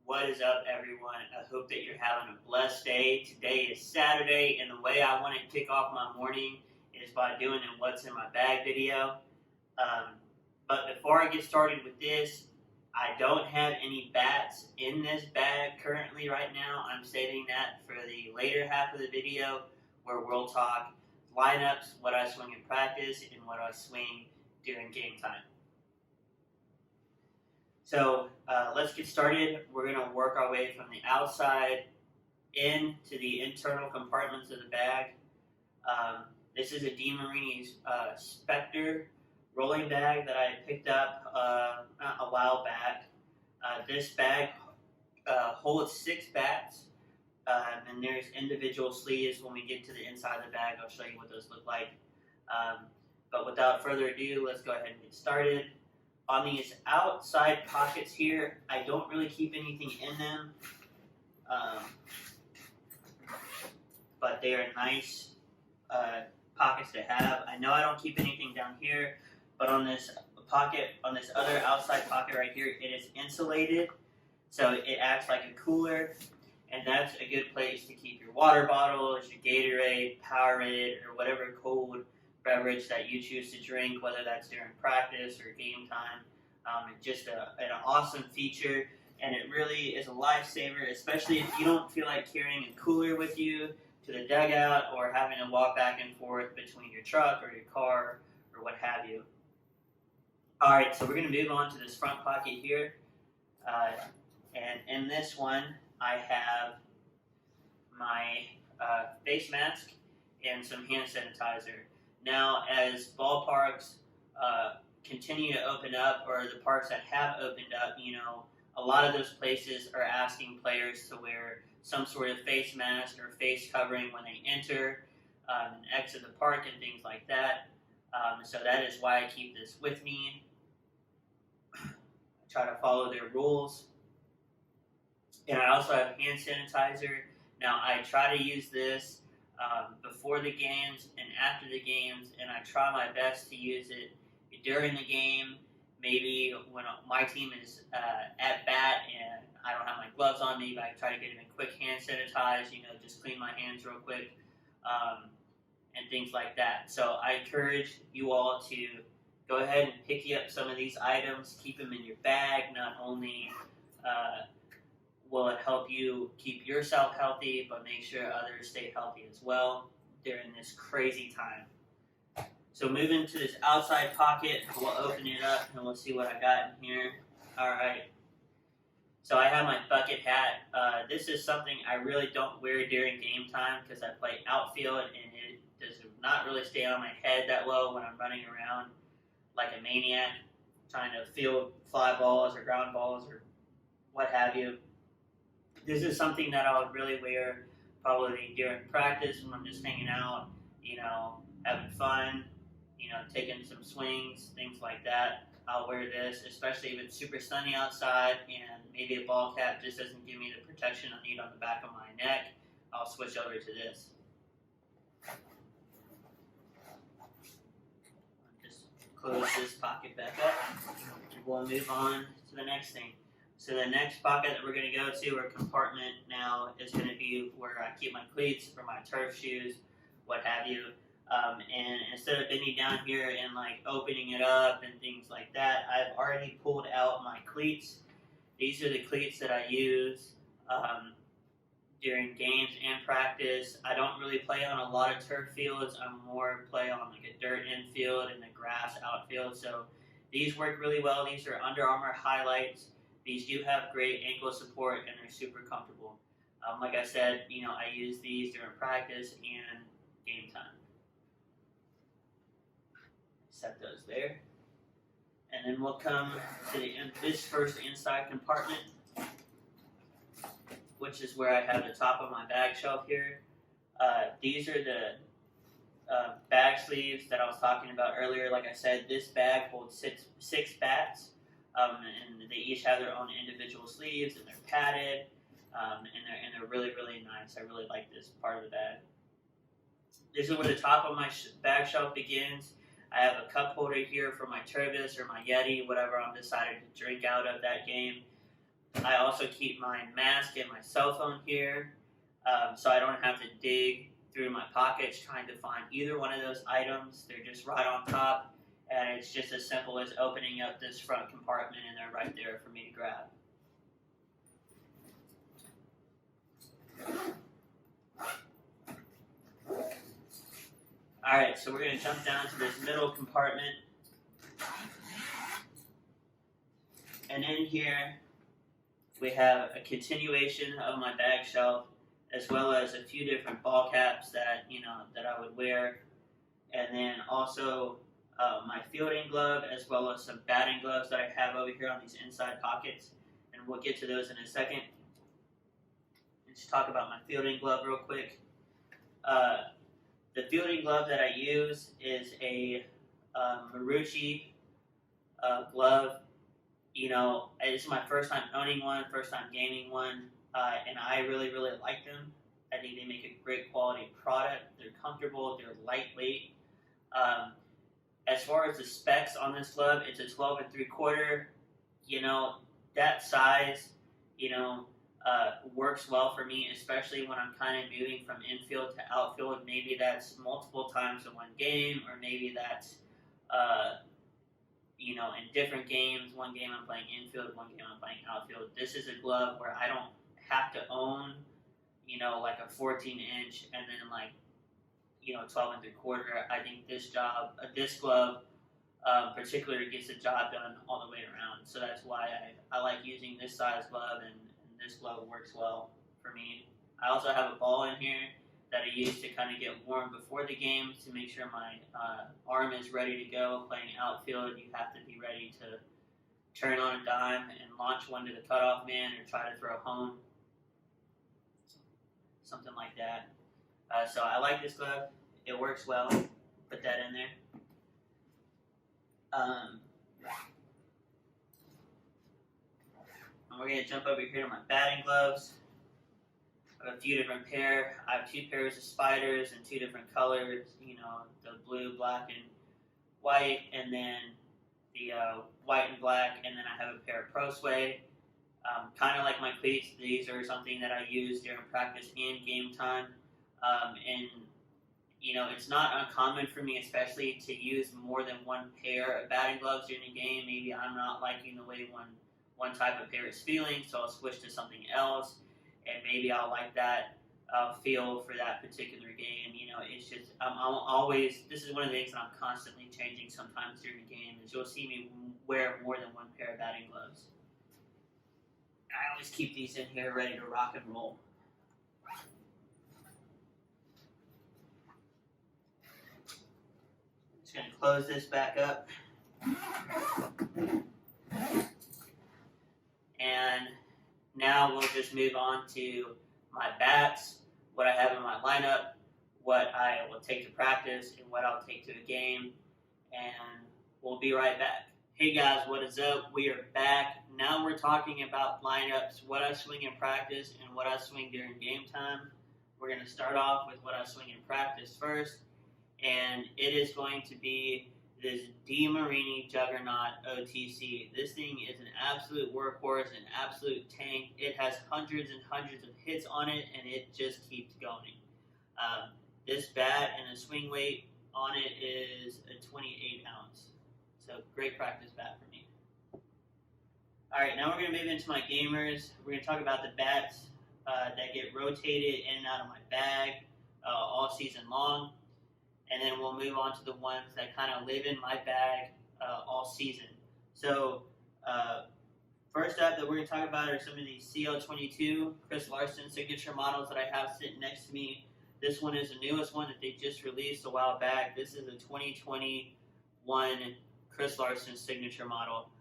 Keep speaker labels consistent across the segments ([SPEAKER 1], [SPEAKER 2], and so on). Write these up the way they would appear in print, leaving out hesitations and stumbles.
[SPEAKER 1] What is up, everyone? I hope that you're having a blessed day. Today is Saturday, and the way I want to kick off my morning is by doing a What's in My Bag video. But before I get started with this, I don't have any bats in this bag currently right now. I'm saving that for the later half of the video where we'll talk lineups, what I swing in practice, and what I swing during game time. So let's get started. We're going to work our way from the outside in to the internal compartments of the bag. This is a DeMarini's Spectre rolling bag that I picked up a while back. This bag holds 6 bats, and there's individual sleeves. When we get to the inside of the bag, I'll show you what those look like. But without further ado, let's go ahead and get started. On these outside pockets here, I don't really keep anything in them, but they are nice pockets to have. I know I don't keep anything down here, but on this pocket, on this other outside pocket right here, it is insulated, so it acts like a cooler, and that's a good place to keep your water bottles, your Gatorade, Powerade, or whatever cold beverage that you choose to drink, whether that's during practice or game time. It's just an awesome feature, and it really is a lifesaver, especially if you don't feel like carrying a cooler with you to the dugout or having to walk back and forth between your truck or your car or what have you. Alright, so we're going to move on to this front pocket here, and in this one I have my face mask and some hand sanitizer. Now, as ballparks continue to open up, or the parks that have opened up, a lot of those places are asking players to wear some sort of face mask or face covering when they enter and exit the park and things like that. So that is why I keep this with me. I try to follow their rules. And I also have hand sanitizer. Now, I try to use this before the games and after the games, and I try my best to use it during the game, maybe when my team is at bat and I don't have my gloves on me, but I try to get them in quick hand sanitize, just clean my hands real quick, and things like that. So I encourage you all to go ahead and pick up some of these items, keep them in your bag. Not only will it help you keep yourself healthy, but make sure others stay healthy as well during this crazy time. So moving to this outside pocket, we'll open it up and we'll see what I got in here. Alright, so I have my bucket hat. This is something I really don't wear during game time because I play outfield and it does not really stay on my head that well when I'm running around like a maniac trying to field fly balls or ground balls or what have you. This is something that I would really wear probably during practice when I'm just hanging out, having fun, taking some swings, things like that. I'll wear this, especially if it's super sunny outside and maybe a ball cap just doesn't give me the protection I need on the back of my neck. I'll switch over to this. Just close this pocket back up. We'll move on to the next thing. So the next pocket that we're going to go to, or compartment now, is going to be where I keep my cleats for my turf shoes, what have you. And instead of bending down here and opening it up and things like that, I've already pulled out my cleats. These are the cleats that I use during games and practice. I don't really play on a lot of turf fields. I'm more play on a dirt infield and a grass outfield. So these work really well. These are Under Armour Highlights. These do have great ankle support and they're super comfortable. Like I said, I use these during practice and game time. Set those there. And then we'll come to this first inside compartment, which is where I have the top of my bag shelf here. These are the bag sleeves that I was talking about earlier. Like I said, this bag holds six bats. And they each have their own individual sleeves, and they're padded, and they're really, really nice. I really like this part of the bag. This is where the top of my bag shelf begins. I have a cup holder here for my Tervis or my Yeti, whatever I'm deciding to drink out of that game. I also keep my mask and my cell phone here, so I don't have to dig through my pockets trying to find either one of those items. They're just right on top, and it's just as simple as opening up this front compartment, and they're right there for me to grab. Alright, so we're going to jump down to this middle compartment. And in here, we have a continuation of my bag shelf, as well as a few different ball caps that I would wear, and then also my fielding glove, as well as some batting gloves that I have over here on these inside pockets, and we'll get to those in a second. Let's talk about my fielding glove real quick. The fielding glove that I use is a Marucci glove. It's my first time owning one, first time gaming one, and I really, really like them. I think they make a great quality product. They're comfortable, they're lightweight. As far as the specs on this glove, it's a 12 3/4. That size, works well for me, especially when I'm kind of moving from infield to outfield. Maybe that's multiple times in one game, or maybe that's in different games. One game I'm playing infield, one game I'm playing outfield. This is a glove where I don't have to own, like a 14-inch and then 12 3/4. I think this glove, particularly gets the job done all the way around. So that's why I like using this size glove, and this glove works well for me. I also have a ball in here that I use to kind of get warm before the game to make sure my arm is ready to go. Playing outfield, you have to be ready to turn on a dime and launch one to the cutoff man or try to throw home, something like that. So I like this glove. It works well. Put that in there. We're going to jump over here to my batting gloves. I have a few different pair. I have two pairs of Spiders in two different colors, the blue, black, and white, and then the white and black, and then I have a pair of Pro Suede. Kind of like my cleats, these are something that I use during practice and game time. And it's not uncommon for me, especially to use more than one pair of batting gloves during a game. Maybe I'm not liking the way one type of pair is feeling, so I'll switch to something else, and maybe I'll like that feel for that particular game. It's just I'm always. This is one of the things that I'm constantly changing. Sometimes during the game, is you'll see me wear more than one pair of batting gloves. I always keep these in here ready to rock and roll. Just going to close this back up. And now we'll just move on to my bats, what I have in my lineup, what I will take to practice, and what I'll take to a game. And we'll be right back. Hey guys, what is up? We are back. Now we're talking about lineups, what I swing in practice and what I swing during game time. We're going to start off with what I swing in practice first, and it is going to be this DeMarini Juggernaut OTC. This thing is an absolute workhorse, an absolute tank. It has hundreds and hundreds of hits on it, and it just keeps going. This bat and the swing weight on it is a 28 ounce. So great practice bat for me. All right, now we're going to move into my gamers. We're going to talk about the bats that get rotated in and out of my bag all season long. And then we'll move on to the ones that kind of live in my bag all season. So first up that we're going to talk about are some of these CL22 Chris Larson signature models that I have sitting next to me. This one is the newest one that they just released a while back. This is a 2021 Chris Larson signature model.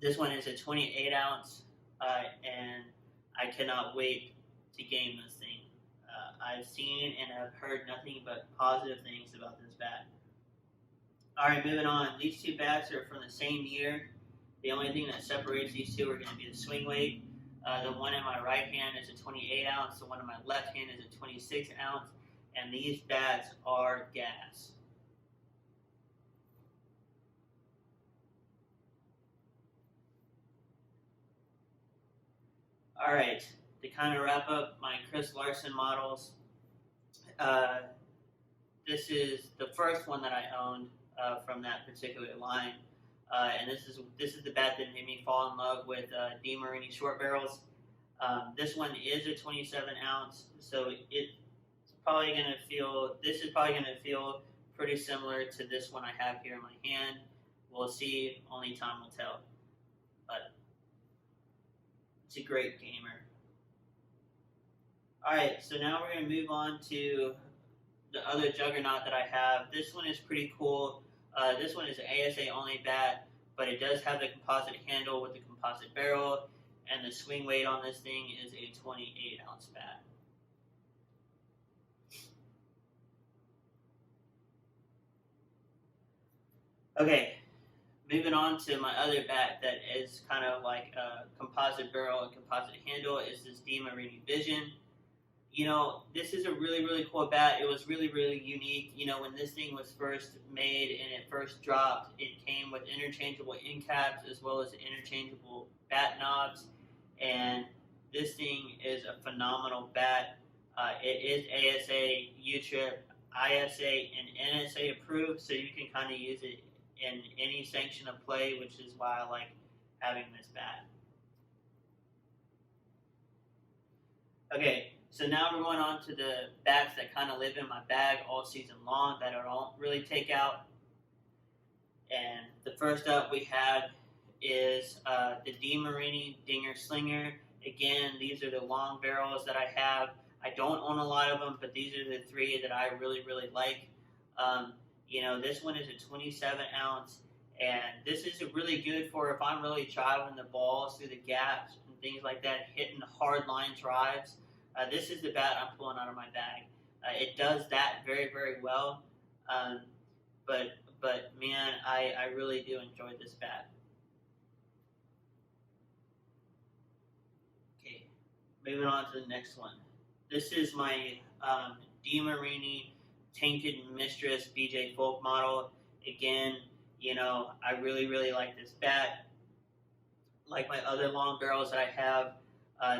[SPEAKER 1] This one is a 28 ounce, and I cannot wait to game this thing. I've seen and I've heard nothing but positive things about this bat. All right, moving on. These two bats are from the same year. The only thing that separates these two are going to be the swing weight. The one in my right hand is a 28 ounce. The one in my left hand is a 26 ounce. And these bats are gas. Alright, to kind of wrap up my Chris Larson models, uh, this is the first one that I owned from that particular line. And this is the bat that made me fall in love with DeMarini short barrels. This one is a 27 ounce, so it's probably going to feel. This is probably going to feel pretty similar to this one I have here in my hand. We'll see. Only time will tell. But it's a great gamer. All right, so now we're going to move on to the other juggernaut that I have. This one is pretty cool. This one is an ASA only bat, but it does have the composite handle with the composite barrel, and the swing weight on this thing is a 28 ounce bat. Okay, moving on to my other bat that is kind of like a composite barrel and composite handle is this DeMarini Vision. You know, this is a really, really cool bat. It was really, really unique. You know, when this thing was first made and it first dropped, it came with interchangeable end caps as well as interchangeable bat knobs. And this thing is a phenomenal bat. It is ASA, UTRIP, ISA, and NSA approved, so you can kind of use it in any sanction of play, which is why I like having this bat. Okay. So now we're going on to the bats that kind of live in my bag all season long that I don't really take out. And the first up we have is the DeMarini Dinger Slinger. Again, these are the long barrels that I have. I don't own a lot of them, but these are the three that I really, really like. You know, this one is a 27 ounce, and this is really good for if I'm really driving the balls through the gaps and things like that, hitting hard line drives. This is the bat I'm pulling out of my bag. It does that very, very well. But man, I really do enjoy this bat. Okay, moving on to the next one. This is my DeMarini Tainted Mistress BJ Folk model. Again, you know, I really, really like this bat. Like my other long barrels that I have,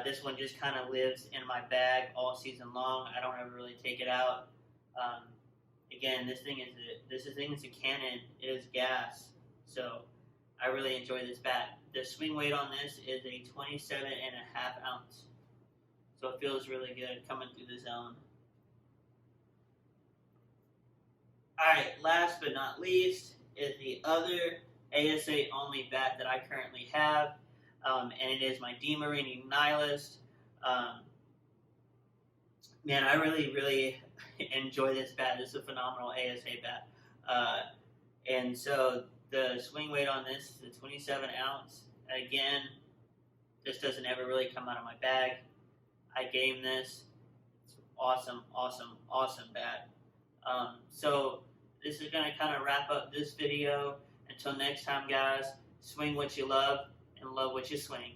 [SPEAKER 1] this one just kind of lives in my bag all season long. I don't ever really take it out. Again, this thing is a cannon. It is gas, so I really enjoy this bat. The swing weight on this is a 27.5 ounce, so it feels really good coming through the zone. All right, last but not least is the other ASA only bat that I currently have. And it is my DeMarini Nihilist. Man, I really, really enjoy this bat. This is a phenomenal ASA bat. And so the swing weight on this is a 27 ounce. Again, this doesn't ever really come out of my bag. I game this. It's awesome, awesome, awesome bat. So this is going to kind of wrap up this video. Until next time, guys, swing what you love and love what you swing.